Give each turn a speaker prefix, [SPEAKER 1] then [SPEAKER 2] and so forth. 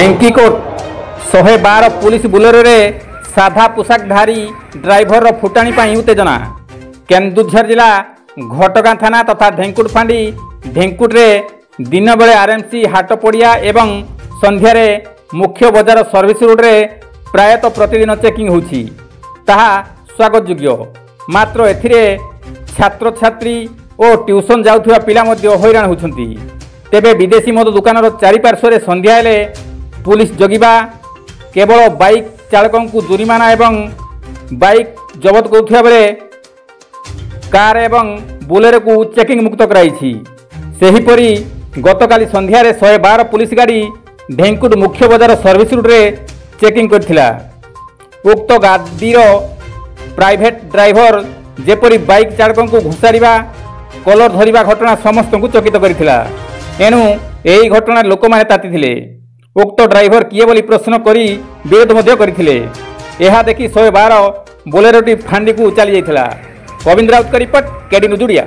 [SPEAKER 1] ढेंकीकोट 112 police Bolero रे साधा पोशाकधारी driver फुटाणी पर उत्तेजना। केन्दुझर जिला घटगां थाना तथा ढेंकुट फांडी ढेंकुट रे दिन बेले आरएमसी हाट पड़िया एवं संध्यारे मुख्य बजार सर्विस रोड रे प्रायतः प्रतिदिन चेकिंग होछि ताहा स्वागत योग्य। मात्र एथिरे छात्र छात्री और ट्यूशन जाउथुवा पिला मध्य हैरान होछंती। तेबे विदेशी मद दुकानर चारिपार्श्व संध्या हेले पुलिस जगिबा केवल बाइक चालकों को जुरिमाना एवं बाइक जबत करुवा बेले कार एवं बुलेरो को चेकिंग मुक्त कराइछि। सेहीपरि गतकाली संध्यारे 112 पुलिस गाड़ी ढेंकुट मुख्य बजार सर्विस रोड रे चेकिंग करथिला। उक्त गाड़ीर प्राइवेट ड्राइवर जेपरी बाइक चालकों को घुसाड़िबा कलर धरिबा घटना समस्त को चकित करथिला। एणु एही घटना लोक माने तातिथिले। उक्त ड्राइवर किए बोली प्रश्न करी विरोध मध्य करथिले। एहा देखि 112 बोलेरोटी फांडी को चली जाइथिला। गोविंद राउत का रिपोर्ट, केडी न्यूज ओडिया।